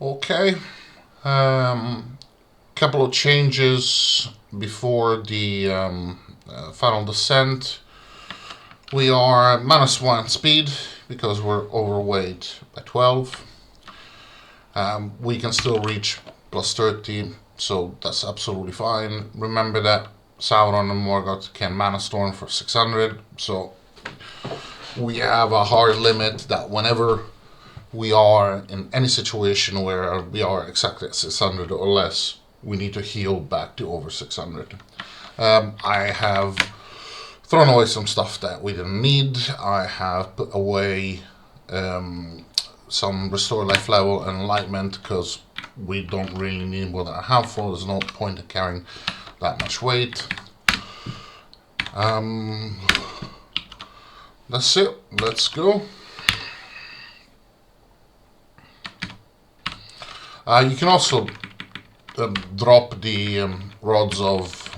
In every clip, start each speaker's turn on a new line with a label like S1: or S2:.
S1: Okay, couple of changes before the final descent. We are -1 speed because we're overweight by 12. We can still reach +30, so that's absolutely fine. Remember that Sauron and Morgoth can mana storm for 600, so we have a hard limit that whenever we are in any situation where we are exactly at 600 or less, we need to heal back to over 600. I have thrown away some stuff that we didn't need. I have put away some restore life level and enlightenment because we don't really need more than a handful. There's no point in carrying that much weight. That's it. Let's go. You can also drop the rods of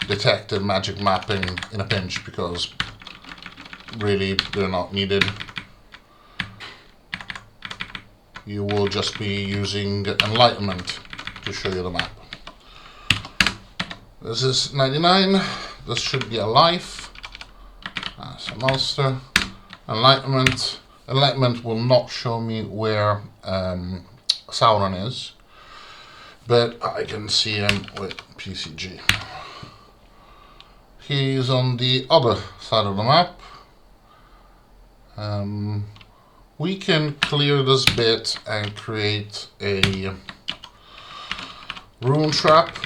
S1: detected magic mapping in a pinch because really they're not needed. You will just be using enlightenment to show you the map. This is 99. This should be a life. That's a monster. Enlightenment. Enlightenment will not show me where Sauron is, but I can see him with PCG. He's on the other side of the map. We can clear this bit and create a rune trap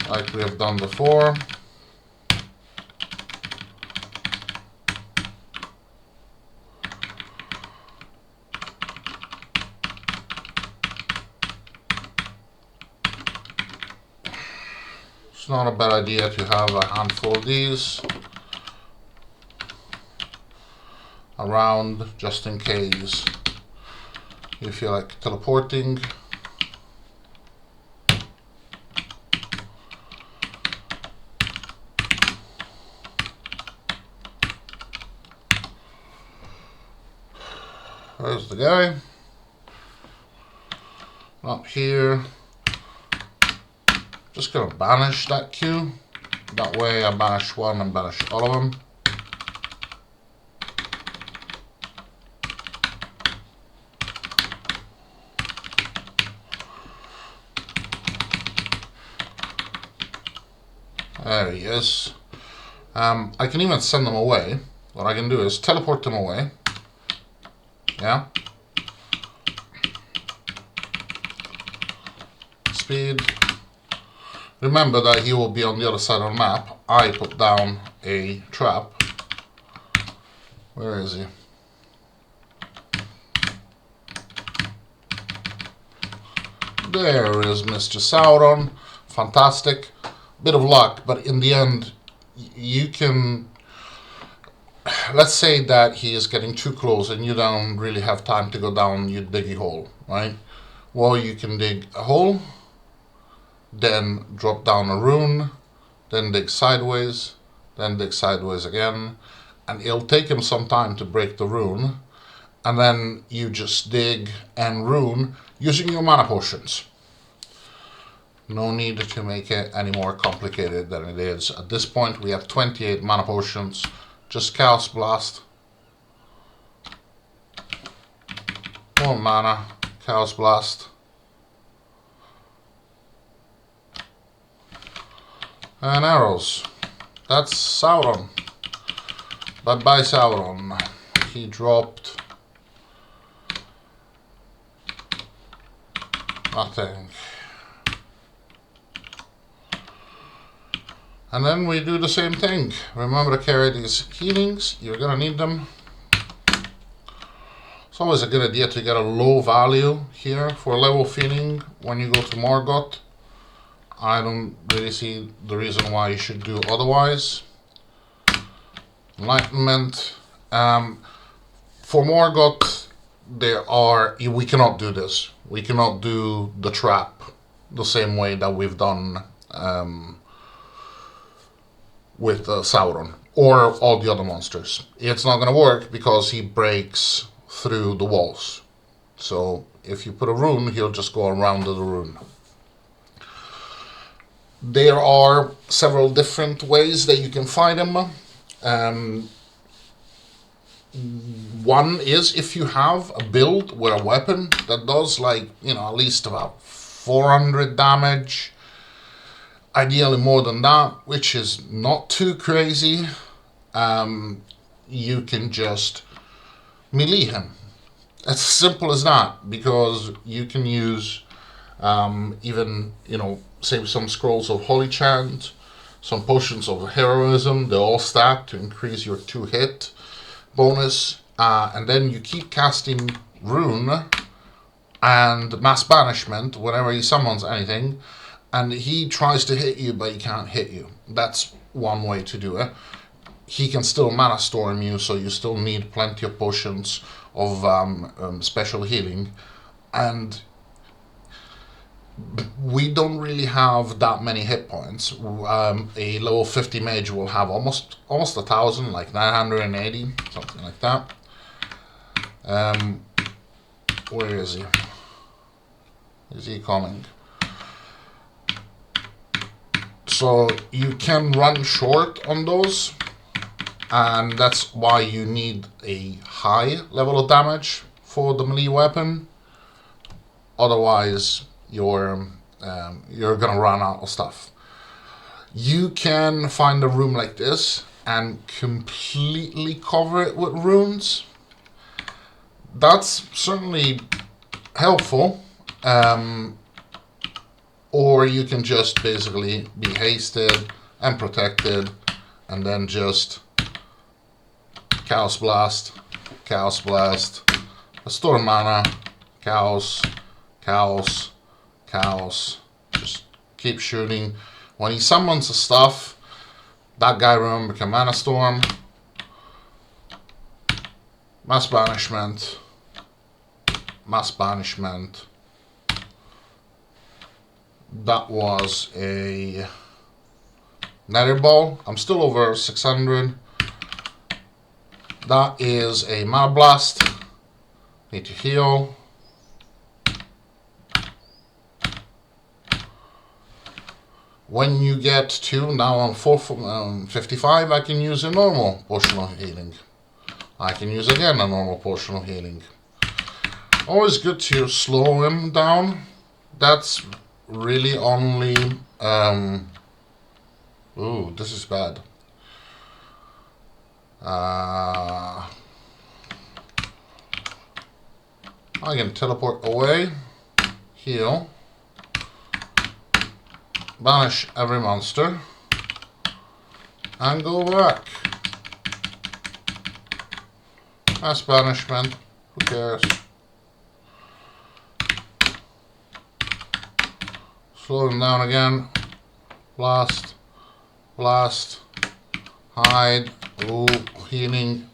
S1: like we have done before. It's not a bad idea to have a handful of these around just in case you feel like teleporting. There's the guy. Up here. Just gonna banish that queue. That way I banish one and banish all of them. There he is. I can even send them away. What I can do is teleport them away. Yeah. Speed. Remember that he will be on the other side of the map. I put down a trap. Where is he? There is Mr. Sauron. Fantastic. Bit of luck, but in the end, you can... Let's say that he is getting too close and you don't really have time to go down, you dig a hole, right? Well, you can dig a hole, then drop down a rune, then dig sideways again, and it'll take him some time to break the rune, and then you just dig and rune using your mana potions. No need to make it any more complicated than it is. At this point we have 28 mana potions. Just Chaos Blast. More mana. Chaos Blast. And arrows. That's Sauron. Bye bye Sauron. He dropped nothing. And then we do the same thing. Remember to carry these healings. You're gonna need them. It's always a good idea to get a low value here for level feeling when you go to Morgoth. I don't really see the reason why you should do otherwise. Enlightenment. For Morgoth, we cannot do this. We cannot do the trap the same way that we've done with Sauron or all the other monsters. It's not going to work because he breaks through the walls. So if you put a rune, he'll just go around the rune. There are several different ways that you can fight him. One is if you have a build with a weapon that does like, at least about 400 damage. Ideally more than that, which is not too crazy. You can just melee him. As simple as that, because you can use even, save some scrolls of holy chant, some potions of heroism. They all stack to increase your 2-hit bonus, and then you keep casting rune and mass banishment whenever he summons anything, and he tries to hit you but he can't hit you. That's one way to do it. He can still mana storm you, so you still need plenty of potions of special healing, and we don't really have that many hit points. A level 50 mage will have almost 1,000, like 980, something like that. Where is he? Is he coming? So you can run short on those, and that's why you need a high level of damage for the melee weapon. Otherwise, you're gonna run out of stuff. You can find a room like this and completely cover it with runes. That's certainly helpful. Or you can just basically be hasted and protected, and then just Chaos Blast, restore mana, Chaos, just keep shooting. When he summons the stuff, that guy, remember, can mana storm, mass banishment. That was a nether ball. I'm still over 600. That is a mana blast. Need to heal. When you get to, now I'm 455, I can use a normal potion of healing. I can use again a normal potion of healing. Always good to slow him down. That's really only... ooh, this is bad. I can teleport away, heal, banish every monster, and go back. Mass banishment, who cares? Slow them down again. Blast, hide. Ooh, healing.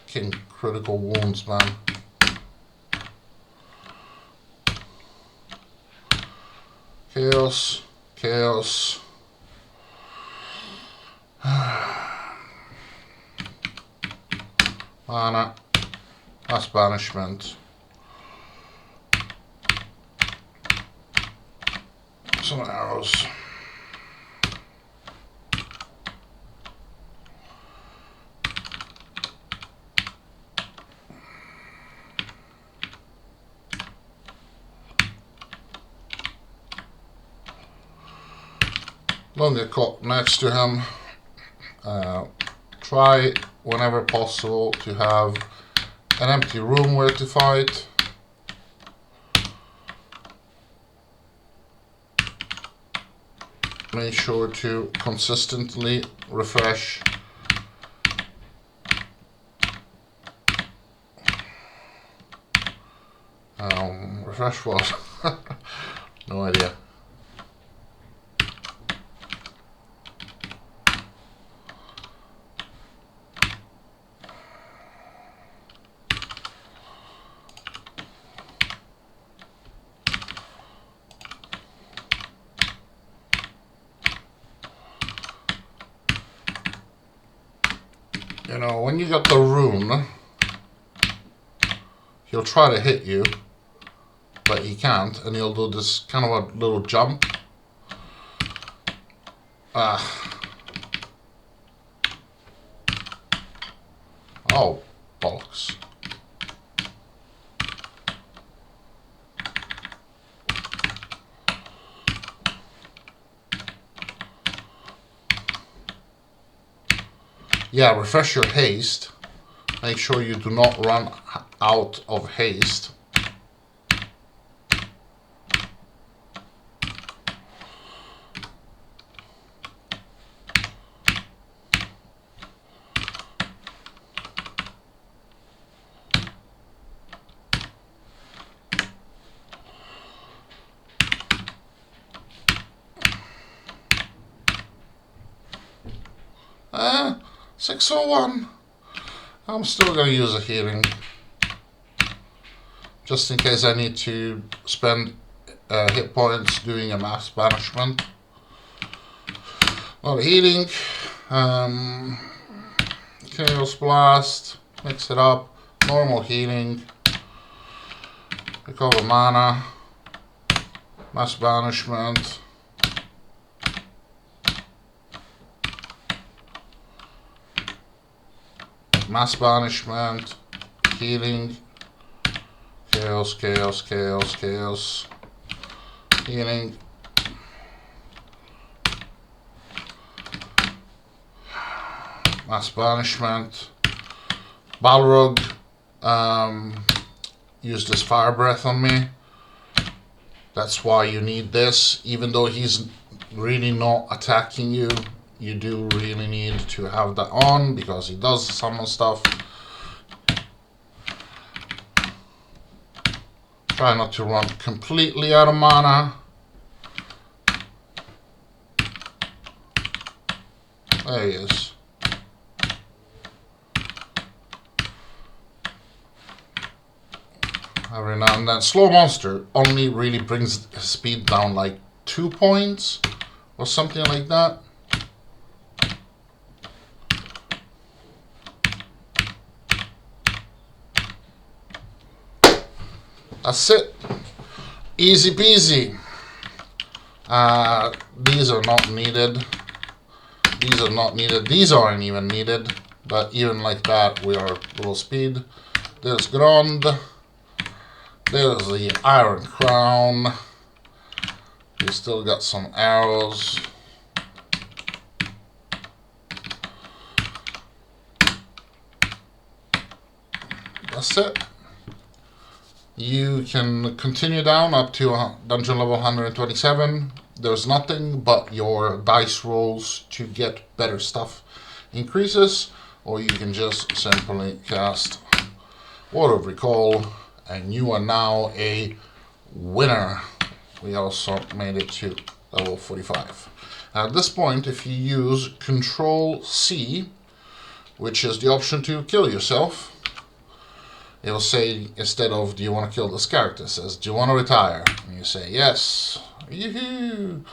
S1: Getting critical wounds, man. Chaos. Mana. Mass banishment. Some arrows. Don't get caught next to him. Try whenever possible to have an empty room where to fight. Make sure to consistently refresh. Refresh what? No idea. When you got the rune, he'll try to hit you, but he can't, and he'll do this kind of a little jump. Oh, bollocks. Yeah, refresh your haste. Make sure you do not run out of haste. Ah, 601. I'm still going to use a healing. Just in case I need to spend hit points doing a mass banishment. Not healing. Chaos Blast. Mix it up. Normal healing. Recover mana. Mass banishment. Mass banishment. Healing. Chaos, chaos, chaos, chaos. Healing. Mass banishment. Balrog used his fire breath on me. That's why you need this. Even though he's really not attacking you, you do really need to have that on because he does summon stuff. Try not to run completely out of mana. There he is. Every now and then. Slow monster only really brings his speed down like 2 points or something like that. That's it. Easy peasy. These are not needed. These are not needed. These aren't even needed. But even like that, we are low speed. There's Grond. There's the Iron Crown. We still got some arrows. That's it. You can continue down up to dungeon level 127. There's nothing but your dice rolls to get better stuff increases, or you can just simply cast Word of Recall, and you are now a winner. We also made it to level 45. At this point, if you use Control C, which is the option to kill yourself, it'll say, instead of do you want to kill this character, it says do you want to retire, and you say yes. Yoo-hoo!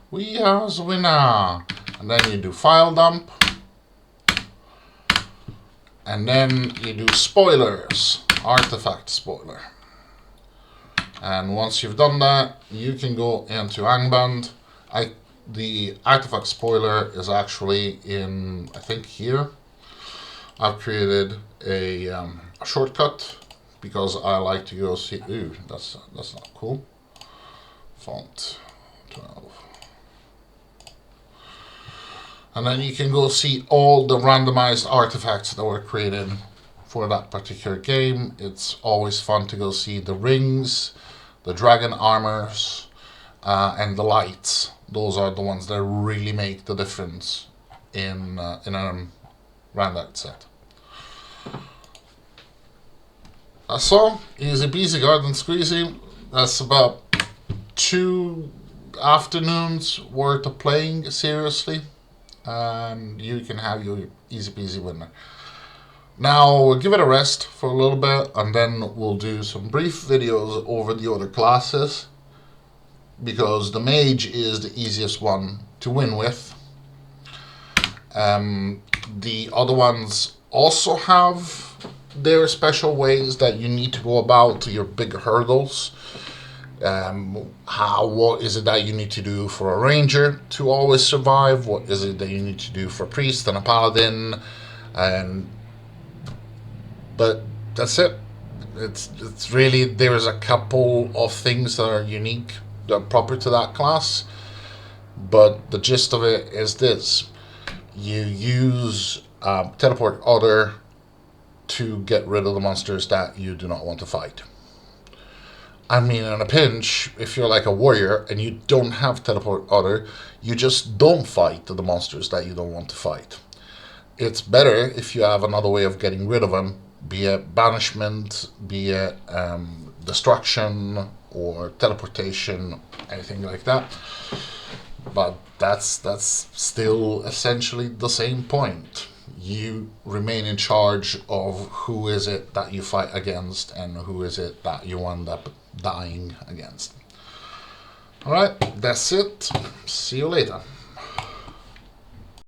S1: We are the winner. And then you do file dump, and then you do spoilers, artifact spoiler. And once you've done that, you can go into Angband. The artifact spoiler is actually in, I think, here. I've created a shortcut because I like to go see. Ooh, that's not cool. Font 12. And then you can go see all the randomized artifacts that were created for that particular game. It's always fun to go see the rings, the dragon armors, and the lights. Those are the ones that really make the difference in a random set. That's all. Easy peasy, garden squeezy. That's about 2 afternoons worth of playing seriously, and you can have your easy peasy winner. Now we'll give it a rest for a little bit, and then we'll do some brief videos over the other classes, because the mage is the easiest one to win with. The other ones also have their special ways that you need to go about your big hurdles. What is it that you need to do for a ranger to always survive? What is it that you need to do for a priest and a paladin? But that's it. It's really, there is a couple of things that are unique, that are proper to that class, but the gist of it is this: you use teleport order to get rid of the monsters that you do not want to fight. I mean, in a pinch, if you're like a warrior and you don't have teleport order, you just don't fight the monsters that you don't want to fight. It's better if you have another way of getting rid of them, be it banishment, be it destruction or teleportation, anything like that. But that's still essentially the same point. You remain in charge of who is it that you fight against and who is it that you end up dying against. Alright, that's it. See you later.